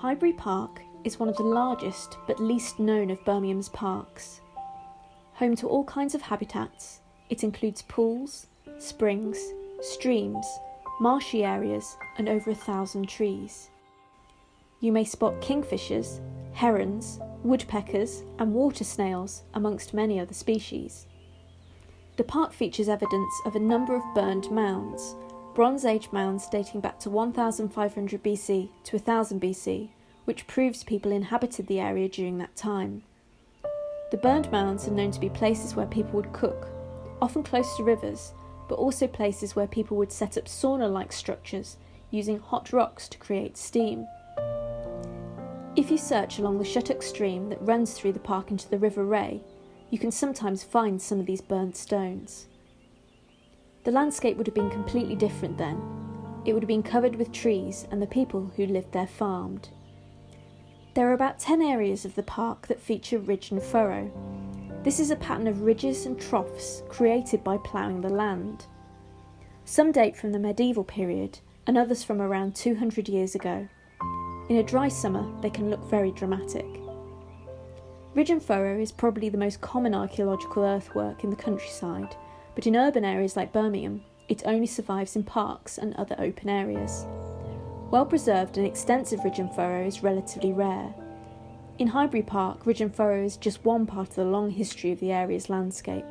Highbury Park is one of the largest but least known of Birmingham's parks. Home to all kinds of habitats, it includes pools, springs, streams, marshy areas and over 1,000 trees. You may spot kingfishers, herons, woodpeckers and water snails amongst many other species. The park features evidence of a number of burned mounds, Bronze Age mounds dating back to 1500 BC to 1000 BC, which proves people inhabited the area during that time. The burned mounds are known to be places where people would cook, often close to rivers, but also places where people would set up sauna-like structures using hot rocks to create steam. If you search along the Shattuck stream that runs through the park into the River Ray, you can sometimes find some of these burnt stones. The landscape would have been completely different then. It would have been covered with trees and the people who lived there farmed. There are about 10 areas of the park that feature ridge and furrow. This is a pattern of ridges and troughs created by ploughing the land. Some date from the medieval period and others from around 200 years ago. In a dry summer, they can look very dramatic. Ridge and furrow is probably the most common archaeological earthwork in the countryside, but in urban areas like Birmingham, it only survives in parks and other open areas. Well-preserved and extensive ridge and furrow is relatively rare. In Highbury Park, ridge and furrow is just one part of the long history of the area's landscape.